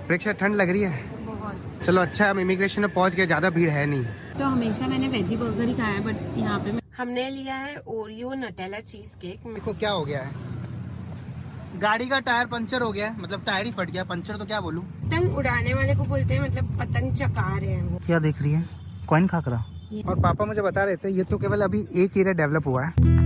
प्रेक्षा ठंड लग रही है बहुत। चलो अच्छा है हम इमिग्रेशन में पहुंच गए, ज्यादा भीड़ है नहीं। तो हमेशा मैंने वेजी बर्गर ही खाया है, बट यहाँ पे हमने लिया है ओरियो नटेला चीज केक। देखो क्या हो गया है, गाड़ी का टायर पंचर हो गया है, मतलब टायर ही फट गया, पंचर तो क्या बोलूं। पतंग उड़ाने वाले को बोलते हैं, मतलब पतंग चका रहे हैं वो। क्या देख रही है, कॉइन खाकरा। और पापा मुझे बता रहे थे ये तो केवल अभी एक एरिया डेवलप हुआ है।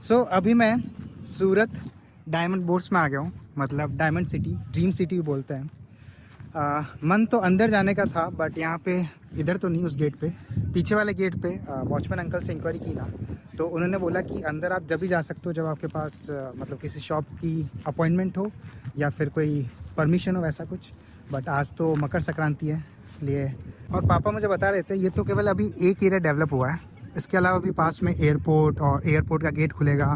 सो अभी मैं सूरत डायमंड बोर्ड्स में आ गया हूँ, मतलब डायमंड सिटी, ड्रीम सिटी बोलते हैं। मन तो अंदर जाने का था, बट यहाँ पे इधर तो नहीं, उस गेट पे, पीछे वाले गेट पे वॉचमैन अंकल से इंक्वायरी की ना, तो उन्होंने बोला कि अंदर आप जब भी जा सकते हो जब आपके पास मतलब किसी शॉप की अपॉइंटमेंट हो या फिर कोई परमिशन हो, वैसा कुछ। बट आज तो मकर संक्रांति है इसलिए। और पापा मुझे बता रहे थे ये तो केवल अभी एक एरिया डेवलप हुआ है, इसके अलावा भी पास में एयरपोर्ट और एयरपोर्ट का गेट खुलेगा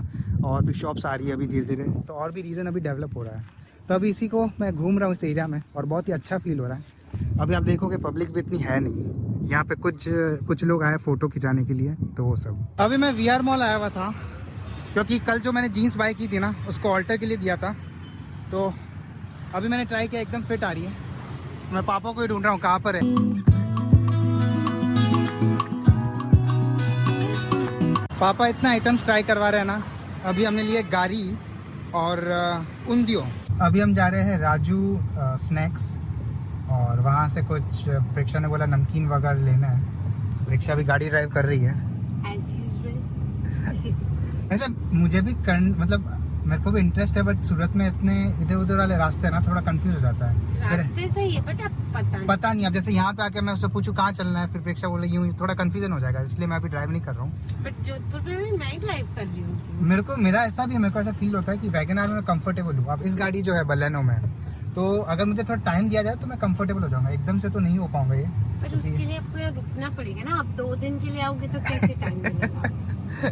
और भी शॉप्स आ रही है अभी धीरे धीरे, तो और भी रीजन अभी डेवलप हो रहा है। तो अभी इसी को मैं घूम रहा हूँ इस एरिया में और बहुत ही अच्छा फील हो रहा है। अभी आप देखोगे पब्लिक भी इतनी है नहीं, यहाँ पे कुछ लोग आए फ़ोटो खिंचाने के लिए, तो वो सब। अभी मैं VR मॉल आया हुआ था क्योंकि कल जो मैंने जीन्स बाय की थी ना उसको ऑल्टर के लिए दिया था, तो अभी मैंने ट्राई किया, एकदम फिट आ रही है। मैं पापा को ही ढूंढ रहा हूँ कहाँ पर है। पापा इतना आइटम्स ट्राई करवा रहे हैं ना। अभी हमने लिए गारी और उंदियो। अभी हम जा रहे हैं राजू स्नैक्स और वहाँ से कुछ प्रेक्षा ने बोला नमकीन वगैरह लेना है। प्रेक्षा भी गाड़ी ड्राइव कर रही है As usual। वैसे मुझे भी मतलब मेरे को भी इंटरेस्ट है, बट सूरत में इतने इधर उधर वाले रास्ते हैं ना, थोड़ा कंफ्यूज हो जाता है। रास्ते सही है बट अब पता नहीं। अब जैसे यहाँ पे आके मैं उससे पूछूं कहाँ चलना है, फिर प्रेक्षा बोले यूँ, थोड़ा कंफ्यूजन हो जाएगा, इसलिए मैं अभी ड्राइव नहीं कर रहा हूँ। बट जोधपुर में भी मैं ड्राइव कर रही हूँ। मेरा ऐसा भी है, मेरे को ऐसा फील होता है कि वैगनआर में कंफर्टेबल हूँ। अब इस गाड़ी जो है बलेनो में, तो अगर मुझे थोड़ा टाइम दिया जाए तो मैं कंफर्टेबल हो जाऊंगा, एकदम से तो नहीं हो पाऊंगा ये। पर उसके लिए आपको यहाँ रुकना पड़ेगा ना, आप 2 दिन के लिए आओगे तो कैसे टाइम मिलेगा।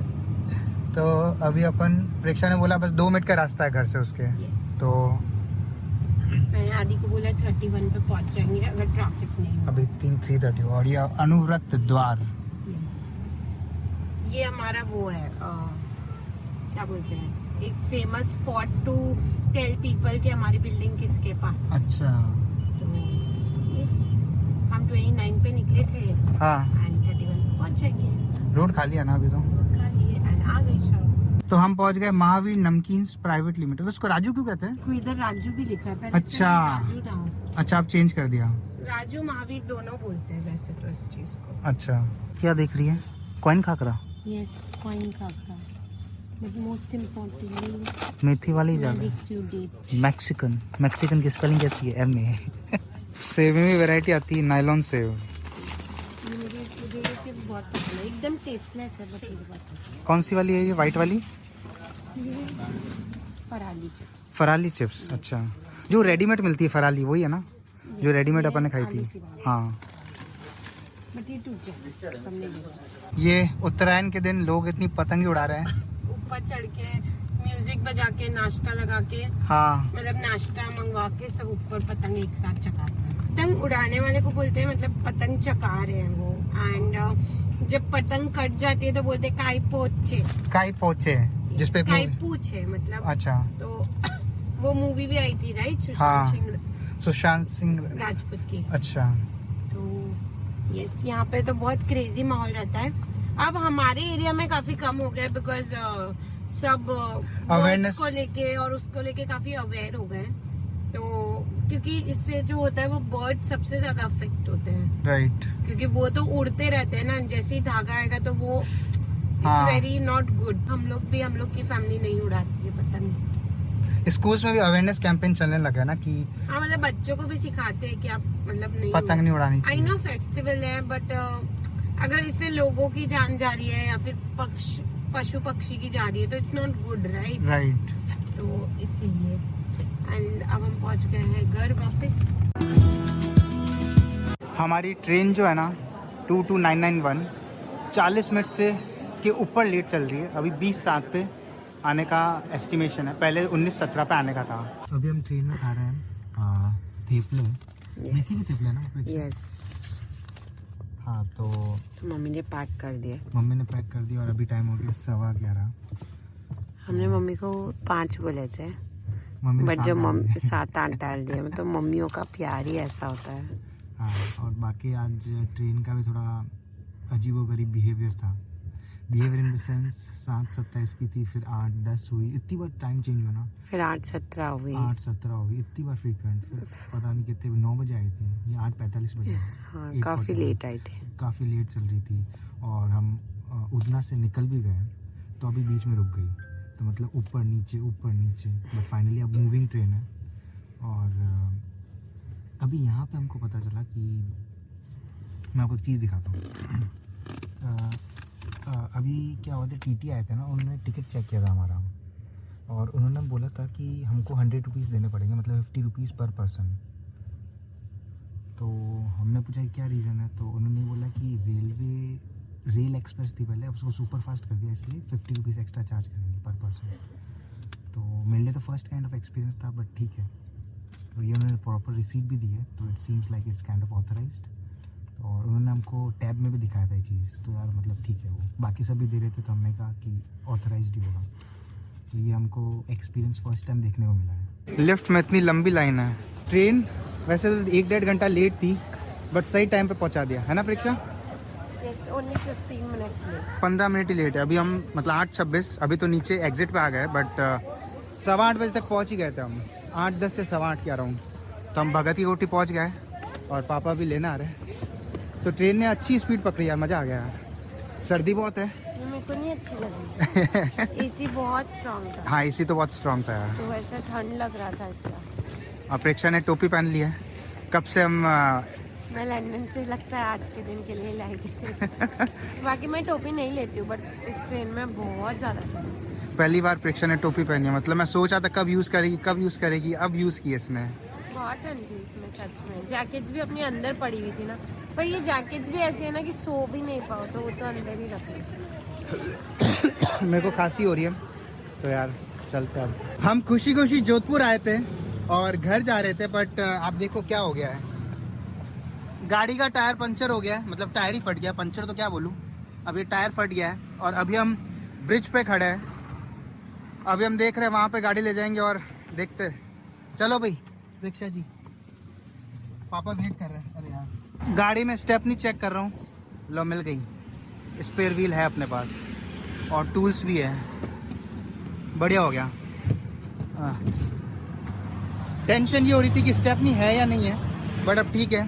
तो अभी अपन, प्रेक्षा ने बोला बस 2 मिनट का रास्ता है घर से उसके। तो मैंने आदि को बोला 31 पे पहुंच जाएंगे अगर ट्रैफिक नहीं। अभी 3:30 और ये अनुव्रत द्वार। ये हमारा वो है क्या बोलते हैं, एक famous spot to tell people कि हमारी बिल्डिंग किसके पास। अच्छा। तो हम 29 पे निकले थे। हाँ। एंड 31 पे पहुंच जाएंगे। रोड खाली है ना अभी तो। खाली है एंड आ गई शॉप। तो हम पहुंच गए महावीर नमकीन प्राइवेट लिमिटेड। उसको राजू क्यों कहते हैं? इधर राजू भी लिखा है। पहले अच्छा। राजू था। अच्छा, आप चेंज कर दिया। राजू महावीर दोनों बोलते हैं वैसे तो इस चीज को। अच्छा, क्या देख रही है, coin khakhra? Yes, coin khakhra. But most importantly मेथी वाली ज्यादा। मैक्सिकन की स्पेलिंग कैसी है? MA। सेव में भी वैरायटी आती है, नायलॉन सेव। बहुत पसंद है, एकदम टेस्टलेस है बट मुझे बहुत पसंद है। कौन सी वाली है ये, व्हाइट वाली? फराली चिप्स। फराली चिप्स। अच्छा, जो रेडीमेड मिलती है फराली वही है ना, जो रेडीमेड अपन ने खाई थी। हाँ। बट ये टूट जाए। ये उत्तरायण के दिन लोग इतनी पतंगे उड़ा रहे हैं, ऊपर चढ़ के म्यूजिक बजा के नाश्ता लगा के। हाँ। मतलब नाश्ता मंगवा के सब ऊपर पतंग एक साथ चकाते हैं। पतंग उड़ाने वाले को बोलते हैं, मतलब पतंग चका रहे हैं वो। एंड जब पतंग कट जाती है तो बोलते हैं काई पोचे, जिसपे काई पूछे मतलब। अच्छा। तो वो मूवी भी आई थी राइट, सुशांत सिंह राजपूत की। अच्छा। तो यस, यहाँ पे तो बहुत क्रेजी माहौल रहता है। अब हमारे एरिया में काफी कम हो गया बिकॉज सब अवेयरनेस को लेके और उसको लेके काफी अवेयर हो गए। तो क्योंकि इससे जो होता है वो बर्ड सबसे ज्यादा अफेक्ट होते हैं। राइट। क्योंकि वो तो उड़ते रहते हैं ना, जैसे ही धागा आएगा तो वो इट्स वेरी नॉट गुड। हम लोग की फैमिली नहीं उड़ाती है पतंग। स्कूल्स में भी अवेयरनेस कैंपेन चलने लगा ना कि हाँ, मतलब बच्चों को भी सिखाते हैं कि आप मतलब नहीं पतंग नहीं उड़ानी चाहिए। आई नो फेस्टिवल है बट अगर इससे लोगों की जान जा रही है या फिर पशु पक्षी की जा रही है तो इट्स नॉट गुड राइट। तो इसीलिए। एंड अब हम पहुंच गए हैं घर वापस। हमारी ट्रेन जो है ना 22991 40 मिनट से के ऊपर लेट चल रही है। अभी 20:07 पे आने का एस्टिमेशन है, पहले 19:17 पे आने का था। अभी हम ट्रेन में खा रहे हैं थेपले, मेथी के थेपले ना। यस, हाँ तो मम्मी ने पैक कर दिया। मम्मी ने पैक कर दिया और अभी टाइम हो गया 11:15। हमने मम्मी को 5 बोले थे, मम्मी ने बट जब 7 डाल दिए। 7-8 डाल दिए। मतलब मम्मियों का प्यार ही ऐसा होता है। हाँ, और बाकी आज ट्रेन का भी थोड़ा अजीबोगरीब बिहेवियर था। बिहेवियर इन द सेंस 7:27 की थी, फिर 8:10 हुई, इतनी बार टाइम चेंज हुआ ना। फिर 8:17 हुई। 8:17 हुई, इतनी बार फ्रीक्वेंट। फिर पता नहीं कितने 9 बजे आई थी, ये 8:45 बजे। हाँ, काफ़ी लेट आई थी। काफ़ी लेट चल रही थी और हम उधना से निकल भी गए तो अभी बीच में रुक गई। तो मतलब ऊपर नीचे बट फाइनली अब मूविंग ट्रेन है। और अभी यहाँ पे हमको पता चला कि मैं आपको एक चीज़ दिखाता हूँ। अभी क्या हुआ था, टीटी आए थे ना, उन्होंने टिकट चेक किया था हमारा और उन्होंने बोला था कि हमको 100 रुपीज़ देने पड़ेंगे, मतलब 50 रुपीज़ पर पर्सन। तो हमने पूछा कि क्या रीज़न है, तो उन्होंने बोला कि रेल एक्सप्रेस थी पहले, अब उसको सुपर फास्ट कर दिया, इसलिए 50 रुपीज़ एक्स्ट्रा चार्ज करेंगे पर पर्सन। तो मेरे लिए तो फर्स्ट काइंड ऑफ एक्सपीरियंस था, बट ठीक है। तो ये उन्होंने प्रॉपर रिसीट भी दी है, तो it seems like it's kind of authorised. और उन्होंने हमको टैब में भी दिखाया था ये चीज़, तो यार मतलब ठीक है। वो बाकी सब भी दे रहे थे, तो हमने कहा कि ऑथराइज्ड ही होगा। तो ये हमको एक्सपीरियंस फर्स्ट टाइम देखने को मिला है। लिफ्ट में इतनी लंबी लाइन है। ट्रेन वैसे तो 1-1.5 घंटा लेट थी, बट सही टाइम पे पहुंचा दिया है ना परीक्षा। Yes, only 15 minutes late. 15 minute ही लेट है। अभी हम मतलब 8:26, अभी तो नीचे एग्जिट पे आ गए, बट 8:15 बजे तक पहुंच ही गए थे हम। 8:10 से 8:15 के अराउंड तो हम भगत की कोठी पहुंच गए और पापा भी लेना आ रहे। तो ट्रेन ने अच्छी स्पीड पकड़ी यार, मज़ा आ गया यार। सर्दी बहुत है, मेरे को नहीं अच्छी लगी। एसी बहुत स्ट्रांग था। हाँ एसी तो बहुत स्ट्रांग था यार। तो वैसे ठंड लग रहा था इतना। और प्रेक्षा ने टोपी पहन ली है। कब से हम मैं लंदन से लगता है आज के दिन के लिए लाई थी। बाकी मैं टोपी नहीं लेती हूँ, बट इस ट्रेन में बहुत ज़्यादा ठंड। पहली बार प्रेक्षा ने टोपी पहनी है, मतलब मैं सोच रहा था कब यूज़ करेगी, अब यूज़ की इसने। बहुत ठंड थी इसमें सच में। जैकेट्स भी अपनी अंदर पड़ी हुई थी ना, पर ये जैकेट्स भी ऐसे है ना कि सो भी नहीं पाओ, तो वो तो अंदर ही रख ली। मेरे को खांसी हो रही है, तो यार चलते अब। हम खुशी खुशी जोधपुर आए थे और घर जा रहे थे, बट आप देखो क्या हो गया है। गाड़ी का टायर पंचर हो गया है, मतलब टायर ही फट गया, पंचर तो क्या बोलूँ। अभी टायर फट गया है और अभी हम ब्रिज पे खड़े हैं। अभी हम देख रहे हैं वहाँ पे गाड़ी ले जाएंगे और देखते हैं। चलो भाई रिक्शा जी, पापा वेट कर रहे हैं। अरे यार गाड़ी में स्टेपनी चेक कर रहा हूँ, लो मिल गई। स्पेयर व्हील है अपने पास और टूल्स भी है, बढ़िया हो गया। टेंशन ये हो रही थी कि स्टेपनी है या नहीं है, बट अब ठीक है।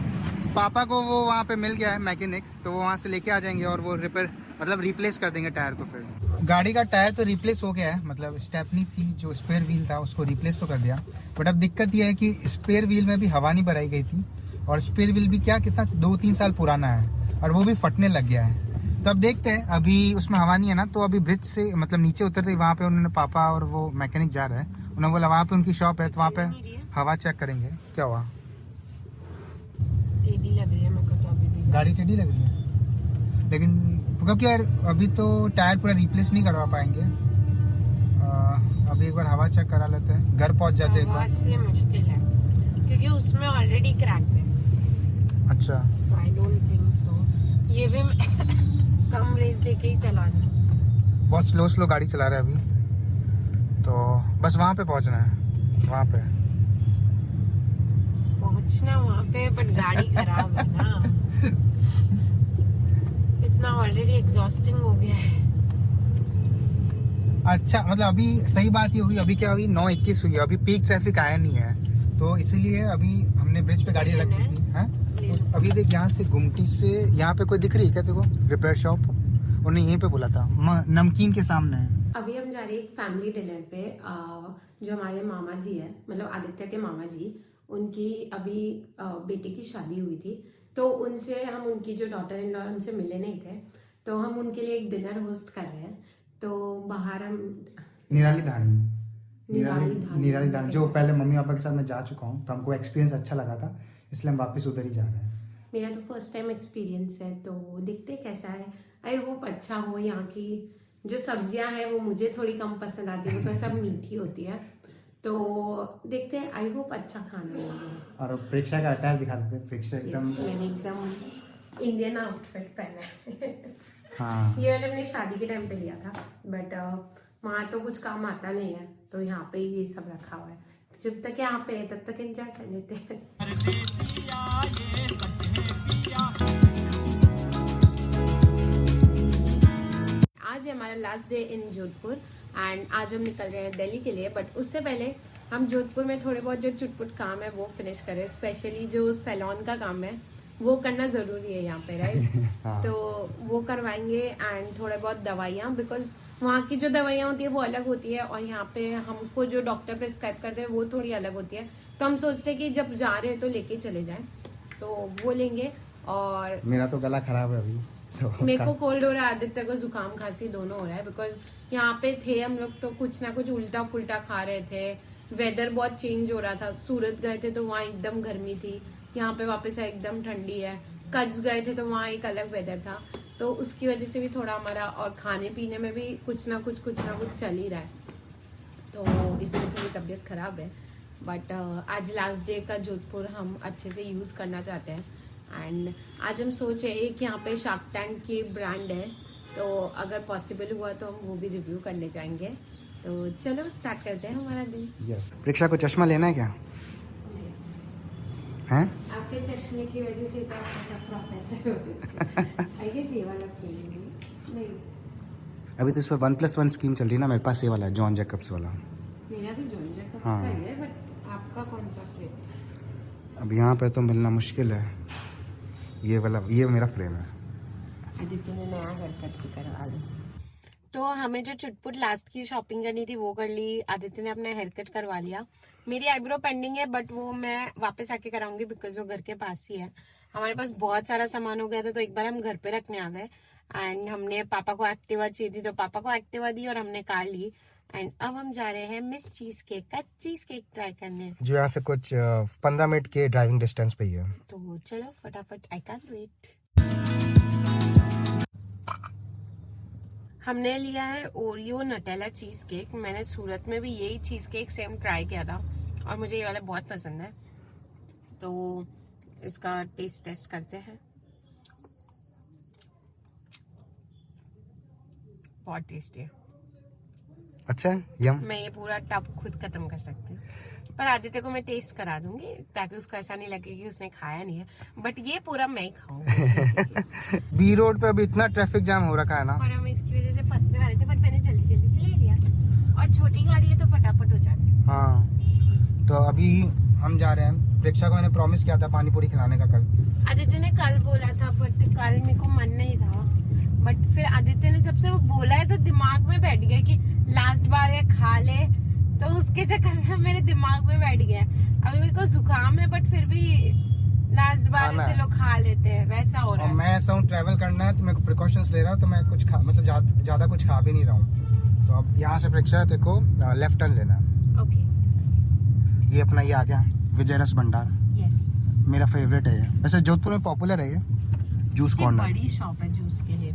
पापा को वो वहाँ पे मिल गया है मैकेनिक, तो वो वहाँ से लेके आ जाएंगे और वो रिप्लेस कर देंगे टायर को। फिर गाड़ी का टायर तो रिप्लेस हो गया है, मतलब स्टेपनी थी जो स्पेयर व्हील था उसको रिप्लेस तो कर दिया, बट अब दिक्कत ये है कि स्पेयर व्हील में भी हवा नहीं भराई गई थी और स्पेयर व्हील भी कितना 2-3 साल पुराना है और वो भी फटने लग गया है। तो अब देखते हैं, अभी उसमें हवा नहीं है ना, तो अभी ब्रिज से मतलब नीचे उतरते वहाँ पे उन्होंने पापा और वो मैकेनिक जा रहे हैं, उन्होंने बोला वहाँ पे उनकी शॉप है, तो वहाँ पे हवा चेक करेंगे। क्या हुआ? टेढ़ी लग रही है मेरे को तो अभी भी। गाड़ी टेढ़ी लग रही है, लेकिन क्योंकि यार अभी तो टायर पूरा रिप्लेस नहीं करवा पाएंगे। अभी एक बार हवा चेक करा लेते हैं, घर पहुंच जाते हैं एक बार। से मुश्किल है क्योंकि उसमें ऑलरेडी क्रैक है। अच्छा, आई डोंट थिंक सो। ये भी कम रेस देके ही चला रही। बहुत स्लो गाड़ी चला रहे हैं अभी, तो बस वहाँ पे पहुँचना है। वहाँ पे पहुंचना वहाँ पे, बट गाड़ी खराब है ना। इतना ऑलरेडी एग्जॉस्टिंग हो गया है। अच्छा, मतलब अभी सही बात ये हुई, अभी क्या हुई 9:21 हुई है, अभी पीक ट्रैफिक आया नहीं है, तो इसीलिए अभी हमने ब्रिज पे गाड़ी रख दी थी। हैं अभी देख, यहाँ से गुमटी से यहाँ पे कोई दिख रही है क्या देखो रिपेयर शॉप? उन्होंने यहीं पे बोला था, नमकीन के सामने है। अभी हम जा रहे हैं एक फैमिली डिनर पे। जो हमारे मामा जी है, मतलब आदित्य के मामा जी, उनकी अभी बेटे की शादी हुई थी, तो उनसे हम उनकी जो डॉटर इन लॉ उनसे मिले नहीं थे, तो हम उनके लिए एक डिनर होस्ट कर रहे हैं। तो बाहर हम निराली धानी जो पहले मम्मी पापा के साथ मैं जा चुका हूँ, तो हमको एक्सपीरियंस अच्छा लगा था, इसलिए हम वापस उधर ही जा रहे हैं। मेरा तो फर्स्ट टाइम एक्सपीरियंस है, तो देखते कैसा है। आई होप अच्छा हो। यहाँ की जो सब्जियां हैं वो मुझे थोड़ी कम पसंद आती है बिकॉज सब मीठी होती है, तो देखते हैं। आई होप अच्छा खाना हो मुझे। और प्रेक्षा का अटायर दिखा देते हैं। प्रेक्षा एकदम मैंने एकदम इंडियन आउटफिट पहना है। हाँ, ये मैंने अपनी शादी के टाइम पे लिया था, बट वहाँ तो कुछ काम आता नहीं है, तो यहाँ पे ये सब रखा हुआ है। जब तक यहाँ पे है तब तक एंजॉय कर लेते हैं। आज है हमारा last day in Jodhpur and आज हम निकल रहे हैं दिल्ली के लिए, बट उससे पहले हम जोधपुर में थोड़े बहुत जो चुटपुट काम है वो फिनिश करें। स्पेशली जो सैलून का काम है वो करना ज़रूरी है यहाँ पे, राइट? हाँ। तो वो करवाएंगे एंड थोड़े बहुत दवाइयाँ, बिकॉज वहाँ की जो दवाइयाँ होती है वो अलग होती है और यहाँ पे हमको जो डॉक्टर प्रिस्क्राइब करते हैं वो थोड़ी अलग होती है। तो हम सोचते हैं कि जब जा रहे हैं तो लेके चले जाएं, तो वो लेंगे। और मेरा तो गला खराब है अभी, मेरे को कोल्ड हो रहा है, आदित्य को जुकाम खांसी दोनों हो रहा है, बिकॉज यहाँ पे थे हम लोग तो कुछ ना कुछ उल्टा फुल्टा खा रहे थे। वेदर बहुत चेंज हो रहा था। सूरत गए थे तो वहाँ एकदम गर्मी थी, यहाँ पे वापस एकदम ठंडी है। कच्छ गए थे तो वहाँ एक अलग वेदर था, तो उसकी वजह से भी थोड़ा हमारा, और खाने पीने में भी कुछ ना कुछ चल ही रहा है, तो इसलिए थोड़ी तबीयत खराब है। बट आज लास्ट डे का जोधपुर हम अच्छे से यूज़ करना चाहते हैं एंड आज हम सोच रहे हैं कि यहाँ पे शार्क टैंक की ब्रांड है, तो अगर पॉसिबल हुआ तो हम वो भी रिव्यू करने जाएंगे। तो चलो स्टार्ट करते हैं हमारा दिन। यस। प्रेक्षा को चश्मा लेना है क्या? हैं? आपके चश्मे की वजह से तो आप सब प्रोफेसर हो गए। आई गेस ये वाला फीलिंग नहीं। अभी तो इस पर 1+1 स्कीम चल रही है ना, मेरे पास ये वाला है, जॉन जैकब्स वाला। मेरा भी जॉन जैकब्स हाँ। का ही है, बट आपका कौन सा फ्लेवर? अब यहाँ पे तो मिलना मुश्किल है। ये वाला, ये मेरा फ्रेम है। आदित्य ने नया हेयर कट भी करवा ली। तो हमें जो चुटपुट लास्ट की शॉपिंग करनी थी वो कर ली। आदित्य ने अपना हेयर कट करवा लिया। मेरी आईब्रो पेंडिंग है, बट वो मैं वापस आके कराऊंगी बिकॉज वो घर के पास ही है। हमारे पास बहुत सारा सामान हो गया था, तो एक बार हम घर पे रखने आ गए एंड हमने पापा को एक्टिवा चाहिए थी तो पापा को एक्टिवा दी और हमने कार ली। एंड अब हम जा रहे हैं मिस चीज केक का चीज केक ट्राई करने, जो यहाँ से कुछ 15 मिनट के ड्राइविंग डिस्टेंस पे ही है। तो चलो फटाफट, आई कैंट वेट। हमने लिया है ओरियो नटेला चीज केक। मैंने सूरत में भी यही चीज केक सेम ट्राई किया था और मुझे ये वाला बहुत पसंद है, तो इसका टेस्ट करते हैं। बहुत टेस्टी है। अच्छा, यम। मैं ये पूरा टब खुद खत्म कर सकती हूँ, पर आदित्य को मैं टेस्ट करा दूंगी ताकि उसको ऐसा नहीं लगे कि उसने खाया नहीं है, बट ये पूरा मैं ही खाऊंगी। बी रोड पे अभी इतना ट्रैफिक जाम हो रखा है ना, और हम इसकी वजह से फंसने वाले थे, बट मैंने जल्दी से ले लिया। और छोटी गाड़ी है तो फटाफट हो जाती है। हाँ, तो अभी हम जा रहे हैं। प्रेक्षा को मैंने प्रॉमिस किया था पानी पूरी खिलाने का कल। आदित्य ने कल बोला था, बट कल मेरे को मन नहीं था। बट फिर आदित्य ने जब से वो बोला है तो दिमाग में बैठ गया कि लास्ट बार ये खा ले, तो उसके चक्कर में मेरे दिमाग में बैठ गया। अभी मेरे को जुकाम है, बट फिर भी लास्ट बार चलो खा लेते हैं, वैसा हो रहा है। मैं ऐसा हूँ, ट्रैवल करना है तो मेरे को प्रिकॉशंस ले रहा हूँ, तो मैं कुछ मतलब ज्यादा कुछ खा भी नहीं रहा हूँ। तो अब यहाँ से प्रेक्षा देखो लेफ्ट टर्न लेना है। ओके। ये अपना ये आ गया विजय रस भंडार। यस, मेरा फेवरेट है ये। वैसे जोधपुर में पॉपुलर है ये जूस कॉर्नर। बड़ी शॉप है जूस के लिए।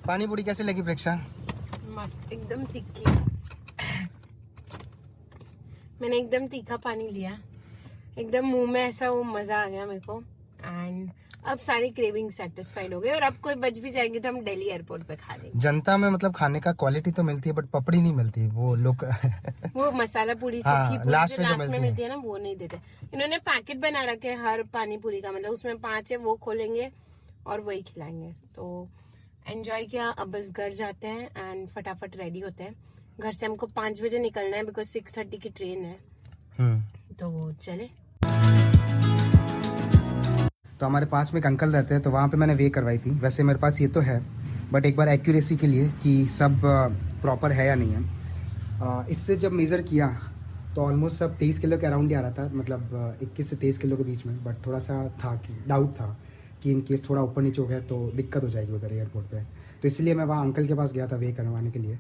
पानी पूरी कैसे लगी प्रेक्षा? मस्त, एकदम तीखी। मैंने एकदम तीखा पानी लिया, एकदम मुंह में ऐसा वो मजा आ गया मेरे को। एंड अब सारी क्रेविंग सेटिस्फाइड हो गई और अब कोई बच भी जाएंगे तो हम दिल्ली एयरपोर्ट पे खा लेंगे। जनता में मतलब खाने का क्वालिटी तो मिलती है, बट पपड़ी नहीं मिलती। वो लोग वो मसाला पूरी हाँ, सूखी पूरी लास्ट जो में जो लास्ट में मिलती मिलती है ना, वो नहीं देते। इन्होंने पैकेट बना रखे हैं हर पानी पूरी का, मतलब उसमें 5 है, वो खोलेंगे और वही खिलाएंगे। तो एंजॉय किया। अब बस घर जाते हैं एंड फटाफट रेडी होते हैं। घर से हमको 5 बजे निकलना है बिकॉज 6:30 की ट्रेन है। तो चले। तो हमारे पास में एक अंकल रहते हैं, तो वहाँ पे मैंने वे करवाई थी। वैसे मेरे पास ये तो है, बट एक बार एक्यूरेसी के लिए कि सब प्रॉपर है या नहीं है। इससे जब मेज़र किया तो ऑलमोस्ट सब 23 किलो के अराउंड ही आ रहा था, मतलब 21 से 23 किलो के बीच में। बट थोड़ा सा था कि डाउट था कि इन केस थोड़ा ऊपर नीचे हो गया तो दिक्कत हो जाएगी उधर एयरपोर्ट पे। तो इसलिए मैं वहाँ अंकल के पास गया था वे करवाने के लिए।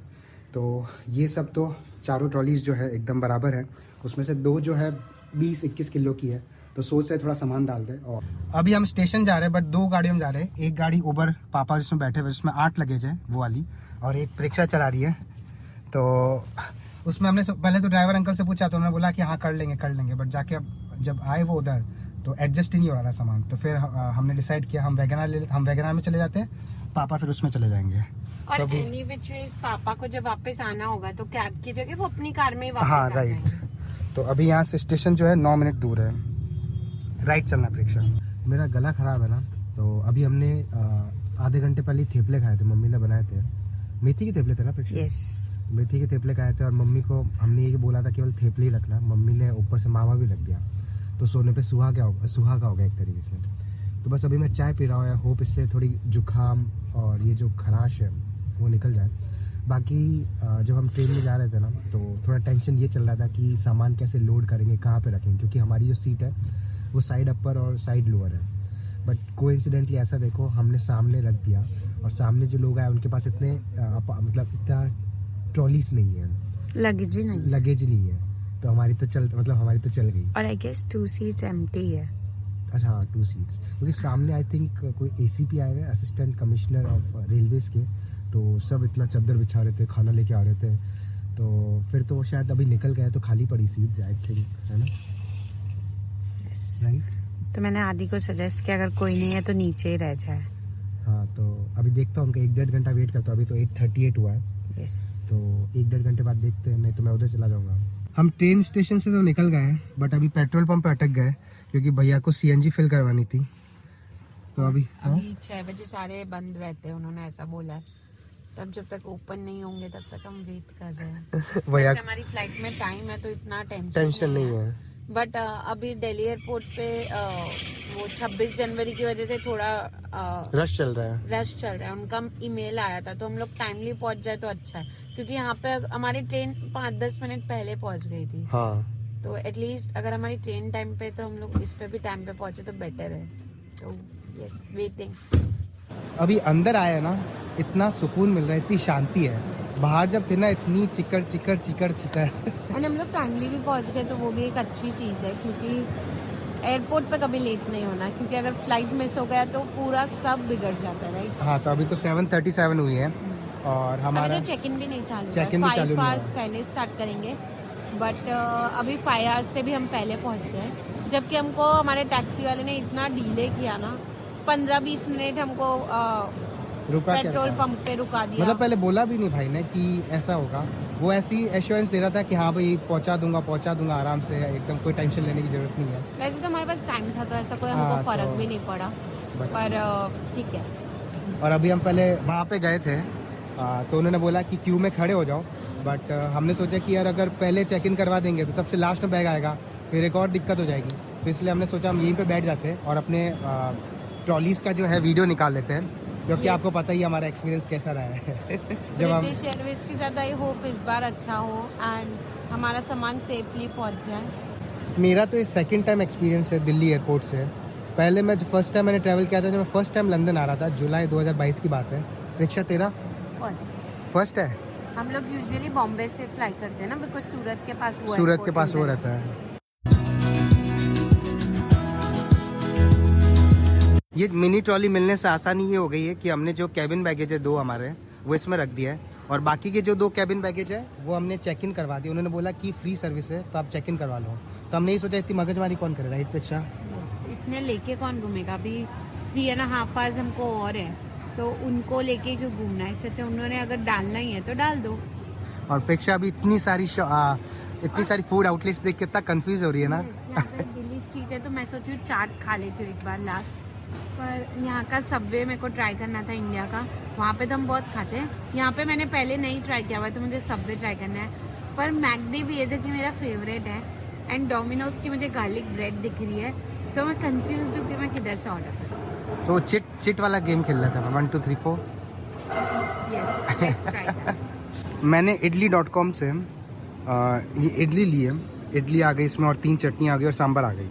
तो ये सब तो चारों ट्रॉलीज जो है एकदम बराबर है, उसमें से 2 जो है 20-21 किलो की है, तो सोच रहे थोड़ा सामान डाल दें। और अभी हम स्टेशन जा रहे हैं, बट 2 गाड़ियों में जा रहे हैं। एक गाड़ी उबर पापा जिसमें बैठे हुए, उसमें 8 लगेज है वो वाली, और एक रिक्शा चला रही है। तो उसमें हमने पहले तो ड्राइवर अंकल से पूछा, तो उन्होंने बोला कि हाँ कर लेंगे, बट जाके अब जब आए वो उधर तो एडजस्ट ही नहीं हो रहा था सामान। तो फिर हमने डिसाइड किया हम वैगनार में चले जाते हैं, पापा फिर उसमें चले जाएंगे। और तो एनी व्हिच वेज पापा को जब वापस आना होगा तो कैब की जगह वो अपनी कार में ही वापस हाँ आ राइट। जाएंगे। तो अभी यहाँ से स्टेशन जो है 9 मिनट दूर है, राइट चलना परीक्षा। मेरा गला खराब है ना, तो अभी हमने आधे घंटे पहले थेपले खाए थे, मम्मी ने बनाए थे, मेथी के थेपले थे ना परीक्षा? यस, मेथी के थेपले खाए थे। और मम्मी को हमने ये बोला था केवल थेपले ही रखना, मम्मी ने ऊपर से मावा भी रख दिया, तो सोने पे सुहागा हो गया एक तरीके से। तो बस अभी मैं चाय पी रहा हूँ, होप इससे थोड़ी जुकाम और ये जो खराश है वो निकल जाए। बाकी जब हम ट्रेन में जा रहे थे ना, तो थोड़ा टेंशन ये चल रहा था कि सामान कैसे लोड करेंगे, कहाँ पे रखेंगे, क्योंकि हमारी जो सीट है वो साइड अपर और साइड लोअर है। बट कोइंसिडेंटली ऐसा देखो, हमने सामने रख दिया, और सामने जो लोग आए उनके पास इतने मतलब इतना ट्रॉलीज नहीं है, लगेज नहीं है, तो हमारी तो चल गई। और आई गेस 2 सीट्स एम्प्टी है। अच्छा हाँ, 2 सीट्स, क्योंकि सामने आई थिंक कोई ACP आए हुए, असिस्टेंट कमिश्नर ऑफ रेलवेज के, तो सब इतना चादर बिछा रहे थे, खाना लेके आ रहे थे, तो फिर तो वो शायद अभी निकल गए, तो खाली पड़ी सीट आई थिंक, है ना? राइट। तो मैंने आदि को सजेस्ट किया अगर कोई नहीं है तो नीचे ही रह जाए। हाँ, तो अभी देखता हूँ, उनका 1-1.5 घंटा वेट करता हूँ। अभी तो 8:38 हुआ है। यस, तो 1-1.5 घंटे बाद देखते हैं, नहीं तो मैं उधर चला जाऊंगा। हम ट्रेन स्टेशन से तो निकल गए हैं, बट अभी पेट्रोल पंप पे अटक गए, क्योंकि भैया को CNG फिल करवानी थी। तो अभी 6 बजे सारे बंद रहते हैं, उन्होंने ऐसा बोला है। तब जब तक ओपन नहीं होंगे तब तक हम वेट कर रहे हैं। भैया हमारी फ्लाइट में टाइम है तो इतना टेंशन नहीं है। बट अभी दिल्ली एयरपोर्ट पे वो 26 जनवरी की वजह से थोड़ा रश चल रहा है। उनका ईमेल आया था, तो हम लोग टाइमली पहुंच जाए तो अच्छा है, क्योंकि यहाँ पे हमारी ट्रेन 5-10 मिनट पहले पहुंच गई थी। हाँ, तो एटलीस्ट अगर हमारी ट्रेन टाइम पे, तो हम लोग इस पे भी टाइम पे पहुंचे तो बेटर है। तो यस, वेटिंग। अभी अंदर आया ना, इतना सुकून मिल रहा है, इतनी शांति है। बाहर जब थे ना, इतनी चिकड़ और हम लोग टाइमली भी पहुंच गए, तो वो भी एक अच्छी चीज़ है, क्योंकि एयरपोर्ट पे कभी लेट नहीं होना, क्योंकि अगर फ्लाइट मिस हो गया तो पूरा सब बिगड़ जाता है, राइट? हाँ, तो अभी तो 7:37 हुई है, और हमारा चेक इन भी नहीं चालू है। चेक इन भी चालू 5 नहीं आवर्स पहले स्टार्ट करेंगे, बट अभी 5 आवर्स से भी हम पहले पहुंच गए, जबकि हमको हमारे टैक्सी वाले ने इतना डिले किया ना, 15-20 मिनट हमको रुका पेट्रोल पंप पे रुका दिया। मतलब पहले बोला भी नहीं भाई ने कि ऐसा होगा, वो ऐसी एश्योरेंस दे रहा था कि हाँ भाई पहुंचा दूंगा आराम से, एकदम कोई टेंशन लेने की जरूरत नहीं है। वैसे तो हमारे पास टाइम था, तो ऐसा कोई हाँ, हमको फर्क तो भी नहीं पड़ा, पर ठीक है। और अभी हम पहले वहाँ पे गए थे, तो उन्होंने बोला कि क्यू में खड़े हो जाओ, बट हमने सोचा कि यार अगर पहले चेक इन करवा देंगे तो सबसे लास्ट में बैग आएगा, फिर एक और दिक्कत हो जाएगी। तो इसलिए हमने सोचा हम यहीं पे बैठ जाते हैं और अपने ट्रॉलीज का जो है वीडियो निकाल लेते हैं, क्योंकि आपको पता ही हमारा एक्सपीरियंस कैसा रहा है जब हम ब्रिटिश एयरवेज के साथ। आई होप इस बार अच्छा हो एंड हमारा सामान सेफली पहुंच जाए। मेरा तो ये 2nd टाइम एक्सपीरियंस है दिल्ली एयरपोर्ट से। पहले मैं फर्स्ट टाइम मैंने ट्रैवल किया था जब मैं फर्स्ट टाइम लंदन आ रहा था, जुलाई 2022 की बात है। परीक्षा तेरा फर्स्ट है? हम लोग यूजुअली बॉम्बे से फ्लाई करते हैं ना, बिकॉज सूरत के पास वो रहता है। ये मिनी ट्रॉली मिलने से आसानी ये हो गई है कि हमने जो कैबिन बैगेज है 2 हमारे, वो इसमें रख दिया है, और बाकी के जो 2 कैबिन बैगेज है वो हमने चेक इन करवा दिया। उन्होंने बोला कि फ्री सर्विस है तो आप चेक इन करवा लो। तो हमने ये सोचा इतनी मगजमारी कौन करे, राइट परीक्षा? इतने लेके कौन घूमेगा? अभी 3.5 आवर्स हमको और है, तो उनको लेके क्यों घूमना है? इससे अच्छा उन्होंने अगर डालना ही है तो डाल दो। और प्रेक्षा अभी इतनी सारी फूड आउटलेट्स देख के इतना कंफ्यूज हो रही है ना। दिल्ली स्ट्रीट है तो मैं सोची चाट खा लेती हूँ एक बार लास्ट, पर यहाँ का सबवे मेरे को ट्राई करना था, इंडिया का। वहाँ पे तो हम बहुत खाते हैं, यहाँ पे मैंने पहले नहीं ट्राई किया हुआ, तो मुझे सबवे ट्राई करना है। पर मैकडी भी है जो कि मेरा फेवरेट है, एंड डोमिनोज की मुझे गार्लिक ब्रेड दिख रही है, तो मैं कंफ्यूज हूँ कि मैं किधर से ऑर्डर करूँ। तो चिट वाला गेम खेल रहा था 1 2 3 4। Yes, let's try that. मैंने idli.com से ये इडली ली है, इडली आ गई इसमें, और 3 चटनी आ गई और सांभर आ गई।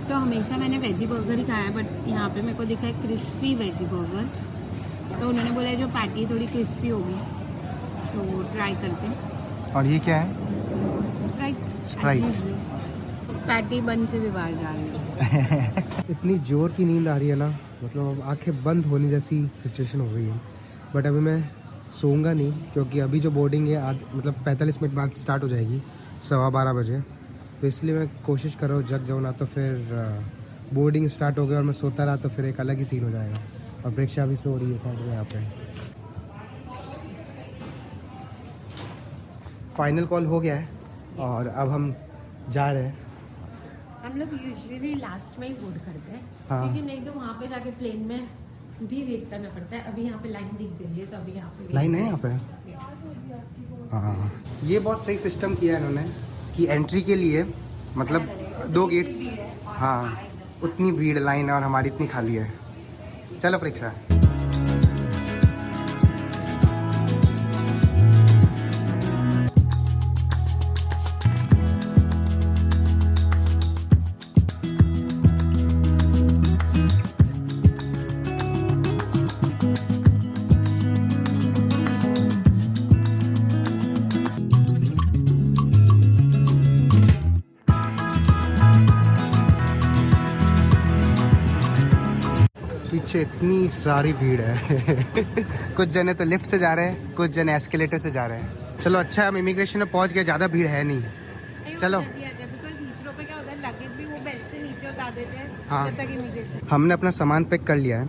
तो हमेशा मैंने वेजी बर्गर ही खाया है, बट यहाँ पे मेरे को दिखा है क्रिस्पी वेजी बर्गर, तो उन्होंने बोला है जो पैटी थोड़ी क्रिस्पी होगी, तो ट्राई करते हैं। और ये क्या है? स्प्राइट। पैटी बन से भी बाहर जा रही है। इतनी जोर की नींद आ रही है ना, मतलब अब आंखें बंद होने जैसी सिचुएशन हो गई है। बट अभी मैं सोऊंगा नहीं, क्योंकि अभी जो बोर्डिंग है मतलब 45 मिनट बाद स्टार्ट हो जाएगी 12:15 बजे। तो इसलिए मैं कोशिश कर रहा हूँ जग जाऊँ, ना तो फिर बोर्डिंग स्टार्ट हो गया और मैं सोता रहा तो फिर एक अलग ही सीन हो जाएगा। और प्रेक्षा भी सो रही है साइड में यहाँ पे। फाइनल कॉल हो गया है और अब हम जा रहे हैं। हम लोग यूजुअली लास्ट में ही बोर्ड करते हैं, हाँ। लेकिन नहीं तो वहाँ पे जाके प्लेन में भी वेट करना पड़ता है। अभी यहाँ पे लाइन दिख गई है, तो अभी यहाँ पे लाइन है यहाँ पे। Yes. हाँ, ये बहुत सही सिस्टम किया है इन्होंने कि एंट्री के लिए मतलब 2 गेट्स, हाँ उतनी भीड़ लाइन है और हमारी इतनी खाली है। चलो परीक्षा। पीछे इतनी सारी भीड़ है। कुछ जने तो लिफ्ट से जा रहे हैं, कुछ जने एस्केलेटर से जा रहे हैं। चलो अच्छा है हम इमिग्रेशन में पहुंच गए, ज़्यादा भीड़ है नहीं। चलो। बिकॉज़ हीथ्रो पे क्या होता है, लगेज भी वो बेल्ट से नीचे उतार देते हैं। हाँ। जब तक इमिग्रेशन। हमने अपना सामान पैक कर लिया है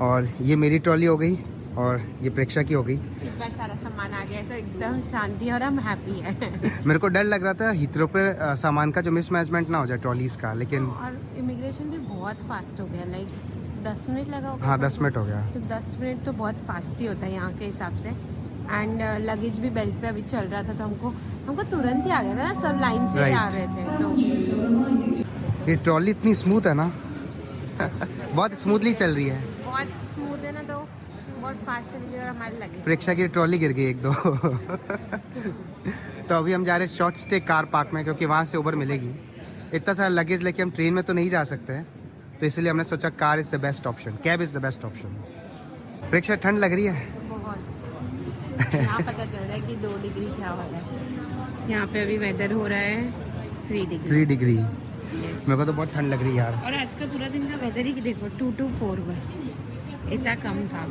और ये मेरी ट्रॉली हो गई और ये प्रेक्षा की हो गई। इस बार सारा सामान आ गया है तो एकदम शांति और हम हैप्पी है। मेरे को डर लग रहा था हीथ्रो पे सामान का जो मिसमैनेजमेंट ना हो जाए ट्रॉलीज का, लेकिन और इमिग्रेशन भी बहुत फास्ट हो गया, लाइक 10 मिनट लगा होगा। हाँ 10 मिनट हो गया। तो 10 मिनट तो बहुत फास्ट ही होता है यहाँ के हिसाब से। एंड लगेज भी बेल्ट पे अभी चल रहा था, तो हमको तुरंत ही आ गया था ना, सब लाइन से ही आ रहे थे। तो ये ट्रॉली इतनी स्मूथ है ना। बहुत स्मूथली चल रही है। बहुत स्मूथ है ना, तो बहुत फास्ट चल रही है। और हमारे लगेज प्रेक्षा की ट्रॉली गिर गई 1-2। तो अभी हम जा रहे हैं शॉर्ट स्टे कार पार्क में, क्योंकि वहाँ से उबर मिलेगी। इतना सारा लगेज लेके हम ट्रेन में तो नहीं जा सकते हैं, तो इसलिए हमने सोचा car is the best option, cab is the best option. Preksha ठंड लग रही है? बहुत। यहाँ पता चल रहा है कि 2 डिग्री क्या हो रहा है। यहाँ पे अभी वेदर हो रहा है 3 डिग्री। मेरे को तो बहुत ठंड लग रही है यार। और आज का पूरा दिन का वेदर ही देखो 2 to 4 बस, इतना कम था।